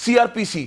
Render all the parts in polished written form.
CRPC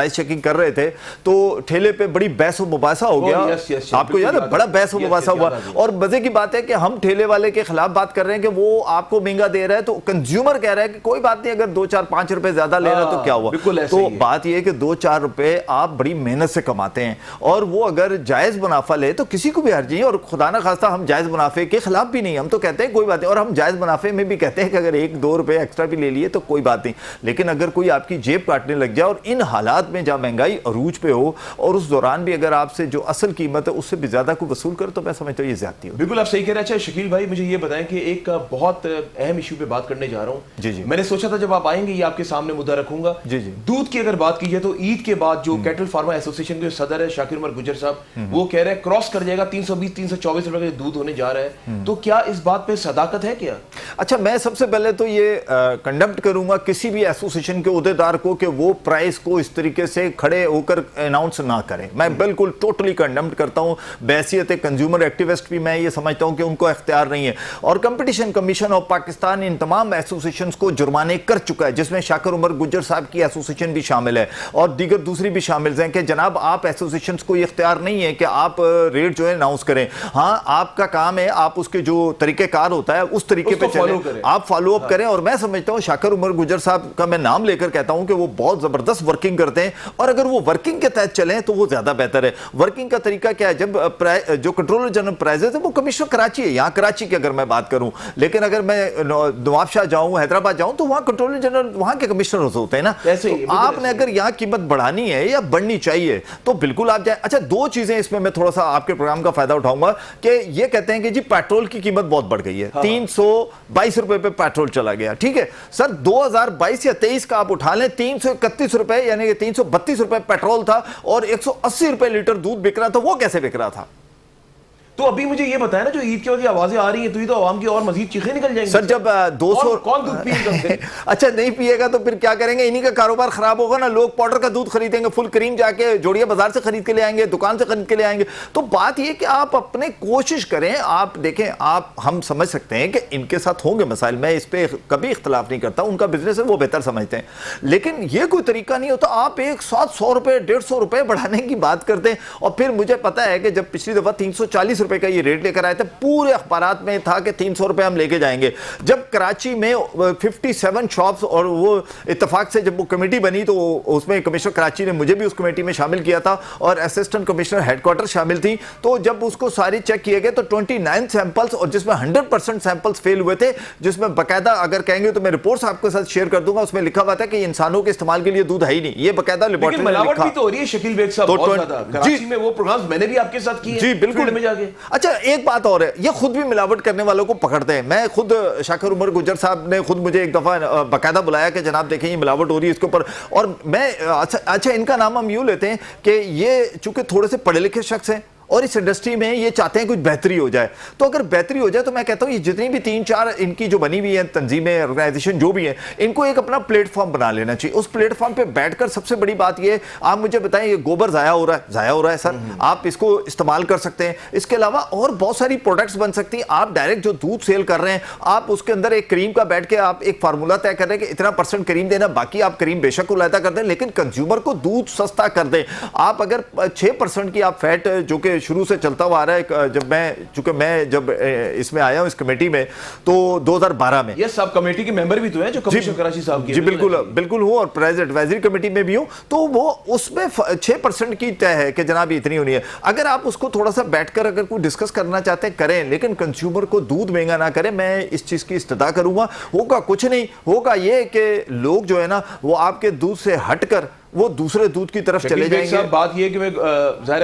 price checking کر رہے تھے تو ٹھیلے پہ بڑی بحث و مباحثہ ہو گیا. آپ کو یاد ہے بڑا بحث و مباحثہ ہوا, اور مزے کی بات ہے کہ ہم ٹھیلے والے کے خلاف بات کر رہے ہیں کہ وہ آپ کو مہنگا دے رہا ہے, تو کنزیومر کہہ رہا ہے کہ کوئی بات نہیں, اگر 2-4-5 روپے زیادہ لے رہا تو کیا ہوا. تو بات یہ ہے کہ 2-4 روپے آپ بڑی محنت سے کماتے ہیں, اور وہ اگر جائز منافع لے تو کسی کو بھی حرج نہیں, اور خدا نہ خواستہ ہم جائز منافع کے خلاف بھی نہیں, ہم تو کہتے ہیں کوئی بات نہیں, اور ہم جائز منافع میں بھی کہتے ہیں کہ اگر 1-2 روپے ایکسٹرا بھی لے لیے تو کوئی بات نہیں. لیکن اگر کوئی آپ کی جیب کاٹنے لگ جائے, اور ان حالات میں جہاں مہنگائی عروج پہ ہو, اور اس دوران بھی اگر آپ سے جو اصل قیمت ہے اس سے بھی زیادہ کو وصول کر, تو میں سمجھتا ہوں یہ زیادتی ہو. بالکل آپ صحیح کہہ رہے ہیں. اچھا شکیل بھائی مجھے یہ بتائیں کہ ایک بہت اہم ایشو پہ بات کرنے جا رہا ہوں. جی میں نے سوچا تھا جب آپ آئیں گے یہ آپ کے سامنے مدعا رکھوں گا. دودھ کی اگر بات کی جائے تو عید کے بعد جو کیٹل فارمر ایسوسی ایشن کے صدر ہے شاکر عمر گجر صاحب, وہ کہہ رہے ہیں کراس کر جائے گا 320-324 روپے کا دودھ ہونے جا رہا ہے, تو کیا اس بات پہ صداقت ہے کیا؟ اچھا میں سب سے پہلے تو یہ کنڈمٹ کروں گا کسی بھی ایسوسیشن کے عہدیدار کو کہ وہ پرائس کو اس طریقے سے کھڑے ہو کر اناؤنس نہ کریں. میں بالکل ٹوٹلی کنڈمٹ کرتا ہوں. بحیثیت کنزیومر ایکٹیوسٹ بھی میں یہ سمجھتا ہوں کہ ان کو اختیار نہیں ہے, اور کمپٹیشن کمیشن آف پاکستان ان تمام ایسوسیشنز کو جرمانے کر چکا ہے, جس میں شاکر عمر گجر صاحب کی ایسوسیشن بھی شامل ہے, اور دیگر دوسری بھی شامل ہیں, کہ جناب آپ ایسوسیشنز کو یہ اختیار نہیں ہے کہ آپ ریٹ جو ہے اناؤنس کریں. ہاں آپ کا کام ہے, آپ اس کے جو طریقہ کار ہوتا ہے اس طریقے پہ چلیں, آپ فالو اپ کریں. اور میں سمجھتا ہوں شاکر عمر گجر صاحب کا میں نام لے کر کہتا ہوں کہ وہ بہت زبردست ورکنگ کرتے ہیں, اور اگر وہ ورکنگ کے تحت چلیں تو وہ زیادہ بہتر ہے. ورکنگ کا طریقہ کیا ہے, جب جو کنٹرولر جنرل پرائزز ہے وہ کمشنر کراچی ہے, یہاں کراچی کی اگر میں بات کروں, لیکن اگر میں نواب شاہ جاؤں, حیدرآباد جاؤں, تو وہاں کنٹرولر جنرل وہاں کے کمشنر ہوتے ہیں نا. آپ نے اگر یہاں قیمت بڑھانی ہے یا بڑھنی چاہیے تو بالکل آپ جائیں. اچھا دو چیزیں اس میں تھوڑا سا آپ کے پروگرام کا فائدہ اٹھاؤں گا, کہ یہ کہتے ہیں کہ جی پیٹرول کی قیمت بہت بڑھ گئی ہے, 322 روپے پہ پیٹرول چلا گیا. ٹھیک ہے سر, 2022 یا 23 کا آپ اٹھا لیں 331 روپے یعنی کہ 332 روپے پیٹرول تھا, اور 180 روپے لیٹر دودھ بک رہا تھا. وہ کیسے بک رہا تھا؟ تو ابھی مجھے یہ بتائیں نا, جو عید کے بعد آوازیں آ رہی ہیں تو یہ تو عوام کی اور مزید چیخیں نکل جائیں گی سر. جب 200 کون دودھ پیے اچھا نہیں پیے گا تو پھر کیا کریں گے؟ انہی کا کاروبار خراب ہوگا نا. لوگ پاؤڈر کا دودھ خریدیں گے, فل کریم جا کے جوڑیا بازار سے خرید کے لے آئیں گے, دکان سے خرید کے لے آئیں گے. تو بات یہ کہ آپ اپنے کوشش کریں. آپ دیکھیں, ہم سمجھ سکتے ہیں کہ ان کے ساتھ ہوں گے مسائل, میں اس پہ کبھی اختلاف نہیں کرتا, ان کا بزنس ہے وہ بہتر سمجھتے ہیں, لیکن یہ کوئی طریقہ نہیں ہوتا. آپ ایک 100 روپے 150 روپے بڑھانے کی بات کرتے ہیں, اور پھر مجھے پتا ہے کہ جب پچھلی دفعہ 340 روپے کا یہ ریٹ لے کر آئے تھے, پورے اخبارات میں تھا کہ 300 روپے ہم لے کے جائیں گے. جب کراچی میں 57 شاپس, اور وہ اتفاق سے جب وہ کمیٹی بنی تو اس میں کمشنر کراچی نے مجھے بھی اس کمیٹی میں شامل کیا تھا, اور اسسٹنٹ کمشنر ہیڈ کوارٹر شامل تھی. تو جب اس کو ساری چیک کیے گئے تو 29 سیمپلز, اور جس میں 100% سیمپلز فیل ہوئے تھے, جس میں باقاعدہ اگر کہیں گے تو میں رپورٹس آپ کے ساتھ شیئر کر دوں گا, اس میں لکھا ہوا تھا کہ انسانوں کے استعمال کے لیے دودھ ہے ہی نہیں. یہ باقاعدہ لیبارٹری میں لکھا. بھی تو ہو رہی ہے شکیل بیگ صاحب بہت زیادہ کراچی میں, وہ پروگرامز میں نے بھی آپ کے ساتھ کیے جی بالکل میں جا کے. اچھا ایک بات اور ہے, یہ خود بھی ملاوٹ کرنے والوں کو پکڑتے ہیں. میں خود شاکر عمر گجر صاحب نے خود مجھے ایک دفعہ باقاعدہ بلایا کہ جناب دیکھیں یہ ملاوٹ ہو رہی ہے اس کے اوپر, اور میں اچھا ان کا نام ہم یوں لیتے ہیں کہ یہ چونکہ تھوڑے سے پڑھے لکھے شخص ہیں, اور اس انڈسٹری میں یہ چاہتے ہیں کچھ بہتری ہو جائے. تو اگر بہتری ہو جائے تو میں کہتا ہوں یہ جتنی بھی 3-4 ان کی جو بنی ہوئی ہیں تنظیمیں, آرگنائزیشن جو بھی ہیں, ان کو ایک اپنا پلیٹ فارم بنا لینا چاہیے. اس پلیٹ فارم پہ بیٹھ کر سب سے بڑی بات یہ, آپ مجھے بتائیں یہ گوبر ضائع ہو رہا ہے سر, آپ اس کو استعمال کر سکتے ہیں. اس کے علاوہ اور بہت ساری پروڈکٹس بن سکتی ہیں. آپ ڈائریکٹ جو دودھ سیل کر رہے ہیں, آپ اس کے اندر ایک کریم کا بیٹھ کے آپ ایک فارمولہ طے کر رہے ہیں کہ اتنا % کریم دینا, باقی آپ کریم بے شک علیحدہ کر دیں, لیکن کنزیومر کو دودھ سستا کر دیں. آپ اگر 6% کی آپ فیٹ, جو کہ شروع سے چلتا ہوا آ رہا ہے, چونکہ میں جب اس میں آیا ہوں اس کمیٹی میں تو 2012 میں, یہ سب کمیٹی کے ممبر بھی تو ہیں جو کمشنر کراچی صاحب کی. جی بالکل ہوں, اور پرائز ایڈوائزری کمیٹی میں بھی ہوں. تو وہ اس میں 6% کی طے ہے کہ جناب اتنی ہونی ہے. اگر آپ اس کو تھوڑا سا بیٹھ کر اگر کوئی ڈسکس کرنا چاہتے ہیں کریں, لیکن کنزیومر کو دودھ مہنگا نہ کریں. میں اس چیز کی استدعا کروں گا. ہوگا کچھ نہیں, ہوگا یہ کہ لوگ جو ہے نا وہ آپ کے دودھ سے ہٹ کر وہ دوسرے دودھ کی طرف چلے جائیں گے. بات یہ ہے کہ میں ظاہر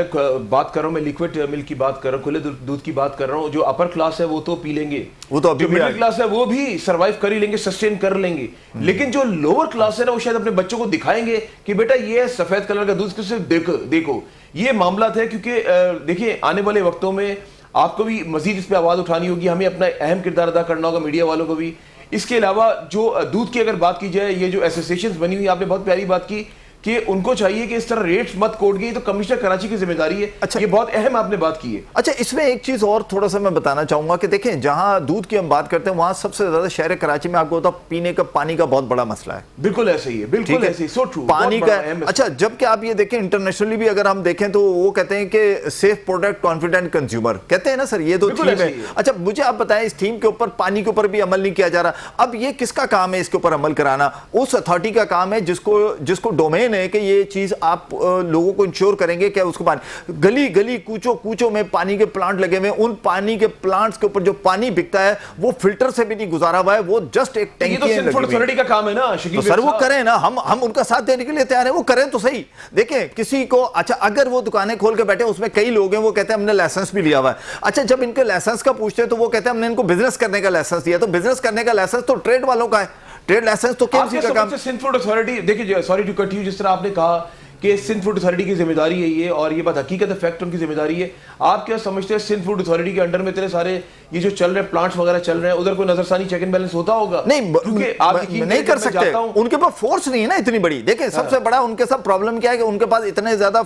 بات کر رہا ہوں, میں لیکوڈ ملک کی بات کر رہا ہوں, کھلے دودھ کی بات کر رہا ہوں. جو اپر کلاس ہے وہ تو پی لیں گے, وہ تو ابھی مڈل کلاس ہے وہ بھی سروائیو کر ہی لیں گے, سسٹین کر لیں گے. لیکن جو لوور کلاس ہے نا, وہ شاید اپنے بچوں کو دکھائیں گے کہ بیٹا یہ سفید کلر کا دودھ صرف دیکھو. یہ معاملات ہے, کیونکہ دیکھیں آنے والے وقتوں میں آپ کو بھی مزید اس پہ آواز اٹھانی ہوگی, ہمیں اپنا اہم کردار ادا کرنا ہوگا, میڈیا والوں کو بھی. اس کے علاوہ جو دودھ کی اگر بات کی جائے, یہ جو ایسوسیشنز بنی ہوئی, آپ نے بہت پیاری بات کی کہ ان کو چاہیے کہ اس طرح ریٹس مت کوٹ گئی، تو کمشنر کراچی کی ذمہ داری ہے. اچھا، یہ بہت اہم آپ نے بات کی ہے. اچھا، اس میں ایک چیز اور تھوڑا سا میں بتانا چاہوں گا کہ دیکھیں جہاں دودھ کی ہم بات کرتے ہیں وہاں سب سے زیادہ شہر کراچی میں آپ کو پینے کا پانی کا بہت بڑا مسئلہ ہے. بالکل ایسے ہی ہے، بالکل ایسے ہی، سو ٹرو. پانی کا. اچھا، جبکہ آپ یہ دیکھیں انٹرنیشنلی بھی اگر ہم دیکھیں تو وہ کہتے ہیں کہ سیف پروڈکٹ کانفیڈنٹ کنزیومر کہتے ہیں نا سر، یہ دو تھیم ہے. اچھا مجھے آپ بتائیں اس تھیم کے اوپر پانی کے اوپر بھی عمل نہیں کیا جا رہا. اب یہ کس کا کام ہے اس کے اوپر عمل کرانا؟ اس اتھارٹی کا کام ہے جس کو ڈومین ہے کہ یہ چیز آپ لوگوں کو انشور کریں گے کہ اس کو پانی گلی گلی کوچوں میں پانی کے پلانٹ لگے ہوئے، ان پانی کے پلانٹس کے اوپر جو پانی بکتا ہے وہ فلٹر سے بھی نہیں گزارا ہوا ہے، وہ جسٹ ایک ٹینکی ہے. اتھارٹی کا کام ہے نا شکیل سر، وہ کریں نا، ہم ان کا ساتھ دینے کے لیے تیار ہیں، وہ کریں تو صحیح. دیکھیں کسی کو، اچھا اگر وہ دکانیں کھول کے بیٹھے اس میں کئی لوگ ہیں وہ کہتے ہیں ہم نے لائسنس بھی لیا ہوا ہے. اچھا جب ان کے لائسنس کا پوچھتے ہیں تو وہ کہتے ہیں ہم نے ان کو بزنس کرنے کا لائسنس دیا. تو بزنس کرنے کا لائسنس تو ٹریڈ والوں کا ہے، ٹریڈ لائسنس تو KMC کا کام. سندھ فوڈ اتھارٹی، دیکھیں سوری ٹو کٹ یو، جس طرح آپ نے کہا کہ سندھ فوڈ اتھارٹی کی ذمہ داری ہے یہ، اور یہ بات حقیقت ہے، فیکٹ ان کی ذمہ داری ہے. آپ کیا سمجھتے ہیں سندھ فوڈ اتھارٹی کے انڈر میں اتنے سارے یہ جو چل رہے ہیں پلانٹس وغیرہ چل رہے ہیں، ادھر کوئی نظر ثانی چیک اینڈ بیلنس ہوتا ہوگا؟ نہیں کر سکتے، ان کے پاس فورس نہیں ہے نا اتنی بڑی. دیکھیں سب سے بڑا ان کے ساتھ پرابلم کیا ہے کہ ان کے پاس اتنے زیادہ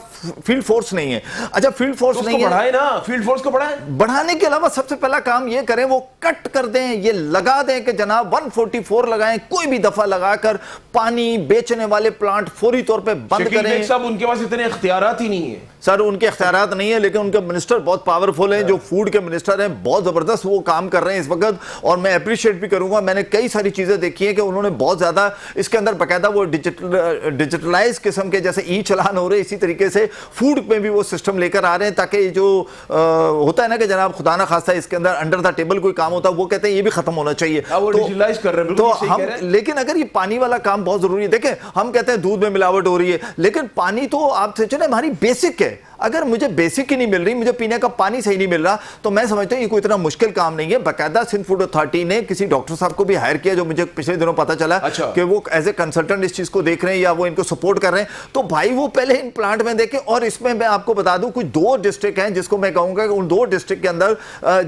فیلڈ فورس نہیں ہے. اچھا فیلڈ فورس نہیں ہے، بڑھائے نا، فیلڈ فورس کو بڑھائیں. بڑھانے کے علاوہ سب سے پہلا کام یہ کریں وہ کٹ کر دیں، یہ لگا دیں کہ جناب 144 لگائیں، کوئی بھی دفعہ لگا کر پانی بیچنے والے پلانٹ فوری طور پہ بند کریں. صاحب ان کے پاس اتنے اختیارات ہی نہیں ہیں. سر ان کے اختیارات نہیں ہیں، لیکن ان کے منسٹر بہت پاورفل ہیں، جو فوڈ کے منسٹر ہیں بہت زبردست وہ کام کر رہے ہیں اس وقت، اور میں اپریشیٹ بھی کروں گا. میں نے کئی ساری چیزیں دیکھی ہیں کہ انہوں نے بہت زیادہ اس کے اندر باقاعدہ وہ ڈیجیٹلائز قسم کے جیسے ای چلان ہو رہے ہیں، اسی طریقے سے فوڈ میں بھی وہ سسٹم لے کر آ رہے ہیں تاکہ جو ہوتا ہے نا کہ جناب خدا نہ خواستہ اس کے اندر انڈر دا ٹیبل کوئی کام ہوتا ہے وہ کہتے ہیں یہ بھی ختم ہونا چاہیے. تو ہم، لیکن اگر یہ پانی والا کام بہت ضروری ہے. دیکھیں ہم کہتے ہیں دودھ میں ملاوٹ ہو رہی ہے، لیکن پانی تو آپ سے چلے ہماری بیسک ہے. اگر مجھے بیسک ہی نہیں مل رہی، مجھے پینے کا پانی صحیح نہیں مل رہا، تو میں سمجھتا ہوں یہ کوئی اتنا مشکل کام نہیں ہے. باقاعدہ سندھ فوڈ اتھارٹی نے کسی ڈاکٹر صاحب کو بھی ہائر کیا جو مجھے پچھلے دنوں پتا چلا کہ وہ ایز اے کنسلٹنٹ اس چیز کو دیکھ رہے ہیں یا وہ ان کو سپورٹ کر رہے ہیں. تو بھائی وہ پہلے ان پلانٹ میں دیکھیں. اور اس میں آپ کو بتا دوں کچھ 2 ڈسٹرکٹ ہیں جس کو میں کہوں گا کہ ان 2 ڈسٹرکٹ کے اندر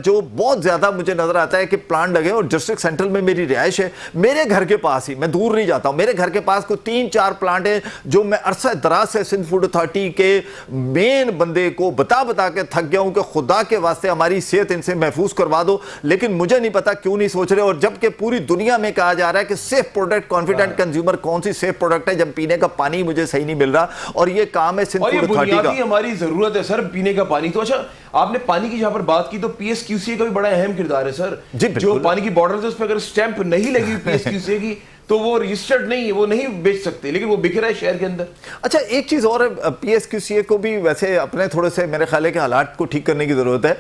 جو بہت زیادہ مجھے نظر آتا ہے کہ پلانٹ لگے. اور ڈسٹرکٹ سینٹرل میں میری رہائش ہے، میرے گھر کے پاس ہی، میں دور نہیں جاتا ہوں، میرے گھر کے پاس کوئی 3-4 پلانٹ ہیں جو میں عرصہ دراز سے سندھ فوڈ اتھارٹی کے مین بندے کو بتا کے تھک گیا ہوں کہ خدا کے واسطے ہماری صحت ان سے محفوظ کروا دو. لیکن مجھے نہیں پتا کیوں نہیں سوچ رہے. اور جبکہ پوری دنیا میں کہا جا رہا ہے کہ سیف پروڈکٹ کانفیڈنٹ کنزیومر کون سی سیف پروڈکٹ ہے جب پینے کا پانی مجھے صحیح نہیں مل رہا. اور یہ کام ہے سندھ فوڈ اتھارٹی کا، بنیادی ہماری ضرورت ہے سر پینے کا پانی. تو اچھا آپ نے پانی کی جہاں پر بات کی تو PSQCA کا بھی بڑا اہم کردار ہے سر. جو پانی کی بارڈرز اس پہ اگر سٹیمپ نہیں لگی PSQCA کی تو وہ رجسٹرڈ نہیں ہے، وہ نہیں بیچ سکتے، لیکن وہ بک رہا ہے شہر کے اندر. اچھا ایک چیز اور ہے، PSQCA کو بھی ویسے اپنے تھوڑے سے میرے خیال ہے کہ حالات کو ٹھیک کرنے کی ضرورت ہے.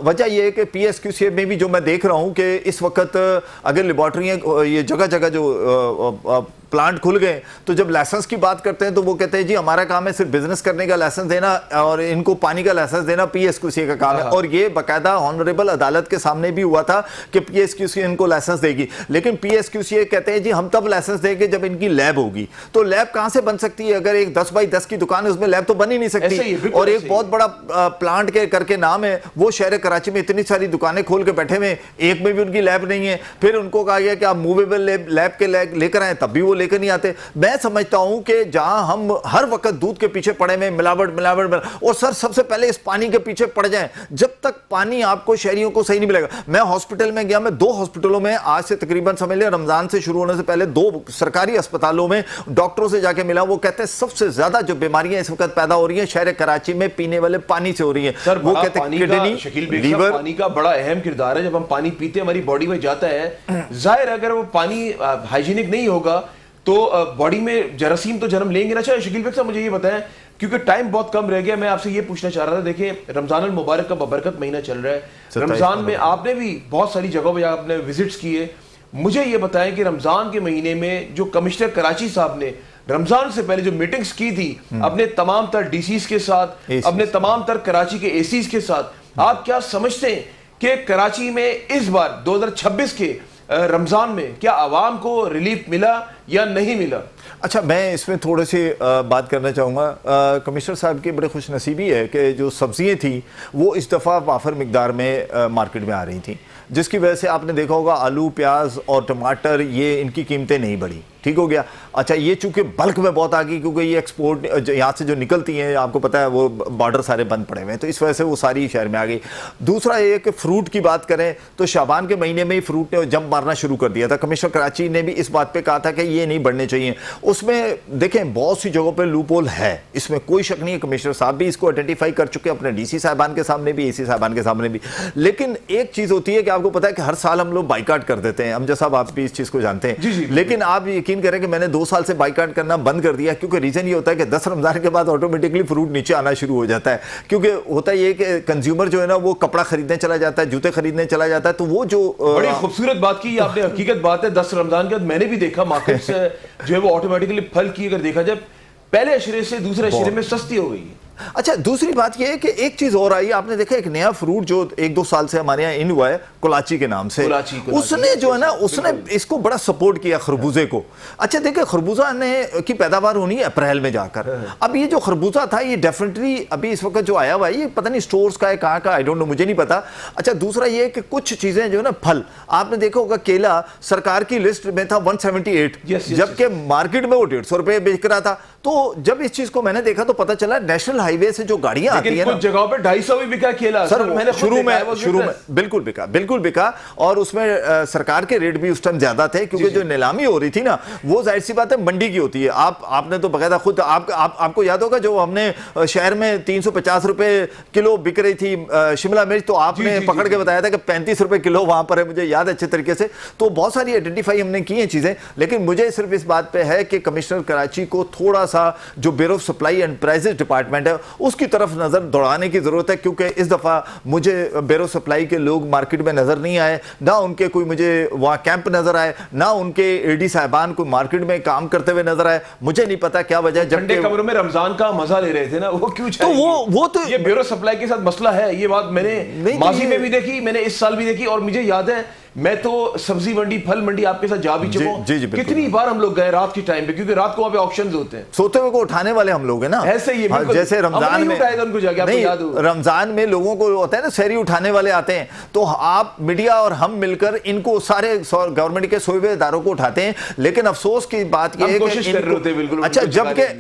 وجہ یہ ہے کہ PSQCA میں بھی جو میں دیکھ رہا ہوں کہ اس وقت اگر لیبارٹریاں یہ جگہ جگہ جو پلانٹ کھل گئے تو جب لائسنس کی بات کرتے ہیں تو وہ کہتے ہیں جی ہمارا کام ہے صرف بزنس کرنے کا لائسنس دینا اور ان کو پانی کا لائسنس دینا PSQCA کا کام ہے. اور یہ باقاعدہ آنریبل عدالت کے سامنے بھی ہوا تھا کہ PSQCA ان کو لائسنس دے گی. لیکن PSQCA کہتے ہیں جی ہم تب لائسنس دیں گے جب ان کی لیب ہوگی. تو لیب کہاں سے بن سکتی ہے؟ اگر ایک 10x10 کی دکان ہے اس میں لیب تو بن ہی نہیں سکتی. اور ایک بہت بڑا پلانٹ کے کر کے نام ہے، وہ شہر کراچی میں اتنی ساری دکانیں کھول کے بیٹھے ہوئے، ایک میں بھی ان کی لیب نہیں ہے. پھر ان کو کہا گیا کہ آپ موویبل لیب کے لے کر آئیں، تب بھی وہ لے کر نہیں آتے. میں سمجھتا ہوں کہ جہاں ہم ہر وقت دودھ کے پیچھے پڑے میں ملاوٹ اور سر سب سے پہلے اس پانی کے پیچھے پڑ جائیں. جب تک پانی آپ کو شہریوں کو صحیح نہیں ملے گا. میں ہاسپٹل میں گیا، میں 2 ہاسپٹلوں میں آج سے تقریباً سمجھ لیں رمضان سے شروع ہونے سے پہلے 2 سرکاری اسپتالوں میں ڈاکٹروں سے جا کے ملا. وہ کہتے ہیں سب سے زیادہ جو بیماریاں اس وقت پیدا ہو رہی ہیں شہر کراچی میں پینے والے پانی سے ہو رہی ہیں. وہ کہتے ہیں کڈنی، لیور. پانی کا بڑا اہم کردار ہے. جب ہم پانی پیتے ہماری باڈی میں جاتا ہے، ظاہر اگر وہ پانی ہائیجینک نہیں ہوگا تو باڈی میں جراثیم تو جنم لیں گے نا. اچھا شکیل بھائی صاحب مجھے یہ بتائیں کیونکہ ٹائم بہت کم رہ گیا، میں آپ سے یہ پوچھنا چاہ رہا تھا. دیکھیں رمضان المبارک کا بابرکت مہینہ چل رہا ہے. رمضان میں آپ نے بھی بہت ساری جگہوں پہ آپ نے وزٹس کیے. مجھے یہ بتائیں کہ رمضان کے مہینے میں جو کمشنر کراچی صاحب نے رمضان سے پہلے جو میٹنگز کی تھی اپنے تمام تر DCs کے ساتھ، اپنے تمام تر کراچی کے ACs کے ساتھ، آپ کیا سمجھتے ہیں کہ کراچی میں اس بار 2026 کے رمضان میں کیا عوام کو ریلیف ملا یا نہیں ملا؟ اچھا میں اس میں تھوڑے سی بات کرنا چاہوں گا. کمشنر صاحب کی بڑی خوش نصیبی ہے کہ جو سبزیاں تھیں وہ اس دفعہ وافر مقدار میں مارکیٹ میں آ رہی تھیں، جس کی وجہ سے آپ نے دیکھا ہوگا آلو، پیاز اور ٹماٹر یہ ان کی قیمتیں نہیں بڑھی. ٹھیک ہو گیا. اچھا یہ چونکہ بلک میں بہت آ گئی کیونکہ یہ ایکسپورٹ یہاں سے جو نکلتی ہیں آپ کو پتا ہے وہ بارڈر سارے بند پڑے ہوئے ہیں تو اس وجہ سے وہ ساری شہر میں آ گئی. دوسرا یہ کہ فروٹ کی بات کریں تو شعبان کے مہینے میں ہی فروٹ نے جمپ مارنا شروع کر دیا تھا. کمشنر کراچی نے بھی اس بات پہ کہا تھا کہ یہ نہیں بڑھنے چاہیے. اس میں دیکھیں بہت سی جگہوں پہ لوپ ہول ہے, اس میں کوئی شک نہیں ہے. کمشنر صاحب بھی اس کو آئیڈینٹیفائی کر چکے اپنے ڈی سی صاحبان کے سامنے بھی, اے سی صاحبان کے سامنے بھی. لیکن ایک چیز ہوتی ہے کہ آپ کو پتا ہے کہ ہر سال ہم لوگ بائیکاٹ کر دیتے ہیں. امجد صاحب آپ بھی اس چیز کو جانتے ہیں. لیکن آپ یقین کریں کہ میں نے 2 سال سے بائیکاٹ کرنا بند کر دیا کیونکہ ریزن یہ ہوتا ہے کہ 10 رمضان کے بعد آٹومیٹکلی فروٹ نیچے آنا شروع ہو جاتا ہے. کیونکہ ہوتا یہ کہ کنزیومر جو ہے نا وہ کپڑا خریدنے چلا جاتا ہے, جوتے خریدنے چلا جاتا ہے. تو وہ جو بڑی خوبصورت بات کی آپ نے, حقیقت بات ہے. 10 رمضان کے بعد میں نے بھی دیکھا مارکیٹ سے جو ہے وہ آٹومیٹکلی پھل کی اگر دیکھا جائے پہلے اشرے سے دوسرے اشرے میں سستی ہو گئی ہے. اچھا دوسری بات یہ ہے کہ ایک چیز اور آئی, آپ نے دیکھا ایک نیا فروٹ جو 1-2 سال سے ہمارے یہاں ان ہوا ہے کولاچی کے نام سے. اس نے جو ہے نا اس نے اس کو بڑا سپورٹ کیا خربوزے کو. اچھا دیکھیں خربوزہ کی پیداوار ہونی ہے اپریل میں جا کر. اب یہ جو خربوزہ تھا یہ ڈیفینیٹلی ابھی اس وقت جو آیا ہوا ہے یہ پتہ نہیں سٹورز کا ہے کہاں کا, آئی ڈونٹ نو, مجھے نہیں پتا. اچھا دوسرا یہ کہ کچھ چیزیں جو ہے نا پھل آپ نے دیکھا ہوگا کیلا سرکار کی لسٹ میں تھا 178 جبکہ مارکیٹ میں وہ 150 روپے بیچ رہا تھا. تو جب اس چیز کو میں نے دیکھا تو پتا چلا نیشنل ہائی وے سے جو گاڑیاں آتی ہیں کچھ جگہوں پہ 250 بھی بکا کیلا سر, شروع میں بالکل بکا اور اس میں سرکار کے ریٹ بھی اس ٹائم زیادہ تھے کیونکہ جو نیلامی ہو رہی تھی نا وہ ظاہر سی بات ہے منڈی کی ہوتی ہے. آپ نے تو باقاعدہ خود آپ کو یاد ہوگا جو ہم نے شہر میں 350 روپے کلو بک رہی تھی شملہ مرچ تو آپ نے پکڑ کے بتایا تھا کہ 35 روپے کلو وہاں پر ہے, مجھے یاد ہے اچھے طریقے سے. تو بہت ساری آئیڈینٹیفائی ہم نے کی ہیں چیزیں, لیکن مجھے صرف اس بات پہ ہے کہ کمشنر کراچی کو تھوڑا سا جو bureau of supply and prices department ہے اس کی طرف نظر دوڑانے کی ضرورت ہے کیونکہ اس دفعہ مجھے بیورو آف سپلائی کے لوگ مارکیٹ میں نظر نہیں آئے, نہ ان کے کوئی مجھے وہاں کیمپ نظر آئے, نہ ان کے اے ڈی صاحبان کوئی مارکیٹ میں کام کرتے ہوئے نظر آئے. مجھے نہیں پتا کیا وجہ ہے. جب کمروں میں رمضان کا مزہ لے رہے تھے نا وہ کیوں چاہیے, تو وہ تو یہ بیورو سپلائی کے ساتھ مسئلہ ہے. یہ بات میں نے ماضی میں بھی دیکھی, میں نے اس سال بھی دیکھی, اور مجھے یاد ہے میں تو سبزی منڈی پھل منڈی آپ کے ساتھ جا بھی چکا ہوں. کتنی بار ہم لوگ گئے رات کے ٹائم پہ کیونکہ رات کو وہاں پہ آکشنز ہوتے ہیں, سوتے ہوئے کو اٹھانے والے ہم لوگ ہیں نا. ایسے ہی جیسے رمضان میں نہیں, رمضان میں لوگوں کو ہوتا ہے نا سحری اٹھانے والے آتے ہیں تو آپ میڈیا اور ہم مل کر ان کو سارے گورنمنٹ کے سوئے ہوئے اداروں کو اٹھاتے ہیں. لیکن افسوس کی بات یہ ہے کہ اچھا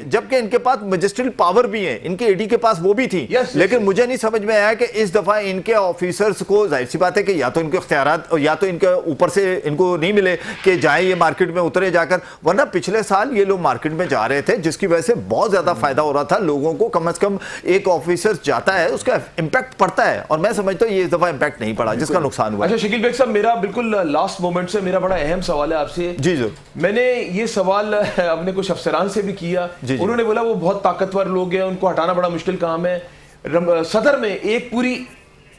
جبکہ ان کے پاس مجسٹریل پاور بھی ہے, ان کے اے ڈی کے پاس وہ بھی تھی, لیکن مجھے نہیں سمجھ میں آیا کہ اس دفعہ ان کے آفیسرز کو ظاہر سی بات ہے کہ یا تو ان کے اختیارات یا تو ان کے اوپر سے ان کو نہیں ملے کہ جائیں یہ مارکیٹ میں اترے جا کر, ورنہ پچھلے سال یہ لوگ مارکیٹ میں جا رہے تھے جس کی وجہ سے بہت زیادہ فائدہ ہو رہا تھا لوگوں کو. کم از کم ایک آفیسر جاتا ہے اس کا امپیکٹ پڑتا ہے, اور میں سمجھتا ہوں یہ اس دفعہ امپیکٹ نہیں پڑا جس کا نقصان ہوا. اچھا شکیل بیگ صاحب میرا بالکل لاسٹ مومنٹ سے میرا بڑا اہم سوال ہے آپ سے. جی میں نے یہ سوال اپنے کچھ افسران سے بھی کیا, انہوں نے بولا وہ بہت طاقتور لوگ ہیں, ان کو ہٹانا بڑا مشکل کام ہے. صدر میں ایک پوری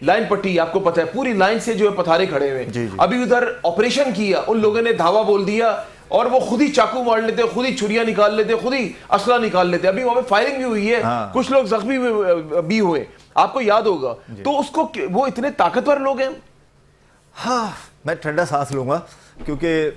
لائن پٹی آپ کو پتا ہے پوری لائن سے جو ہے پتھارے کھڑے ہوئے, ابھی ادھر آپریشن کیا ان لوگوں نے دھاوا بول دیا اور وہ خود ہی چاقو مار لیتے, خود ہی چھریاں نکال لیتے, خود ہی اسلحہ نکال لیتے. ابھی وہاں پہ فائرنگ بھی ہوئی ہے, کچھ لوگ زخمی بھی ہوئے, آپ کو یاد ہوگا. تو اس کو وہ اتنے طاقتور لوگ ہیں. ہاں میں ٹھنڈا سانس لوں گا کیونکہ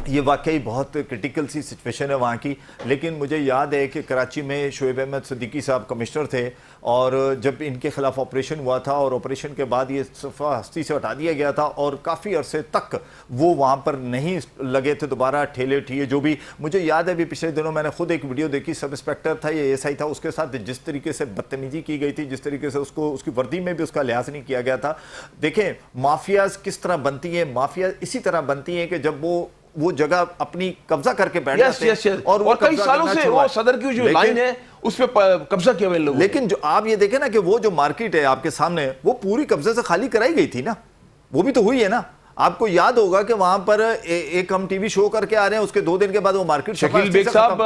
یہ واقعی بہت کرٹیکل سی سچویشن ہے وہاں کی. لیکن مجھے یاد ہے کہ کراچی میں شعیب احمد صدیقی صاحب کمشنر تھے, اور جب ان کے خلاف آپریشن ہوا تھا اور آپریشن کے بعد یہ صفحہ ہستی سے ہٹا دیا گیا تھا اور کافی عرصے تک وہ وہاں پر نہیں لگے تھے دوبارہ ٹھیلے ٹھیے جو بھی. مجھے یاد ہے بھی پچھلے دنوں میں نے خود ایک ویڈیو دیکھی, سب انسپیکٹر تھا یہ ایس آئی تھا, اس کے ساتھ جس طریقے سے بدتمیزی کی گئی تھی, جس طریقے سے اس کی وردی میں بھی اس کا لحاظ نہیں کیا گیا تھا. دیکھیں مافیاز کس طرح بنتی ہیں, مافیاز اسی طرح بنتی ہیں کہ جب وہ جگہ اپنی قبضہ کر کے بیٹھ جاتے ہیں اور کئی سالوں سے وہ صدر کی جو لائن ہے اس پہ قبضہ کیا ہوئے لوگ. لیکن جو آپ یہ دیکھیں نا کہ وہ جو مارکیٹ ہے آپ کے سامنے وہ پوری قبضے سے خالی کرائی گئی تھی نا, وہ بھی تو ہوئی ہے نا. آپ کو یاد ہوگا کہ وہاں پر ایک ہم ٹی وی شو کر کے آ رہے ہیں, اس کے 2 دن کے بعد وہ مارکیٹ. شکیل بیگ صاحب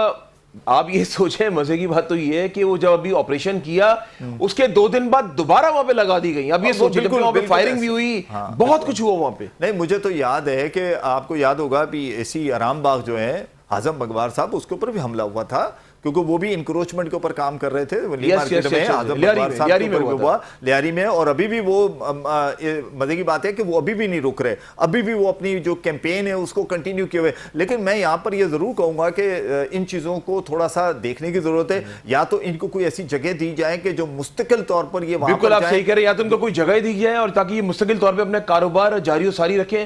آپ یہ سوچیں, مزے کی بات تو یہ ہے کہ وہ جب ابھی آپریشن کیا اس کے 2 دن بعد دوبارہ وہاں پہ لگا دی گئی. اب یہ سوچیں جب وہاں پہ فائرنگ بھی ہوئی, بہت کچھ ہوا وہاں پہ. نہیں مجھے تو یاد ہے کہ آپ کو یاد ہوگا بھی اسی آرام باغ جو ہے اعظم بغوار صاحب, اس کے اوپر بھی حملہ ہوا تھا کیونکہ وہ بھی انکروچمنٹ کے اوپر کام کر رہے تھے لیاری میں. اور ابھی بھی وہ مزے کی بات ہے کہ وہ ابھی بھی نہیں رک رہے, ابھی بھی وہ اپنی جو کیمپین ہے اس کو کنٹینیو کیے ہوئے. لیکن میں یہاں پر یہ ضرور کہوں گا کہ ان چیزوں کو تھوڑا سا دیکھنے کی ضرورت ہے. یا تو ان کو کوئی ایسی جگہ دی جائے کہ جو مستقل طور پر یہ بالکل آپ صحیح کہہ رہے ہیں, یا تو ان کو کوئی جگہ دی جائے اور تاکہ یہ مستقل طور پہ اپنا کاروبار جاری و ساری رکھیں.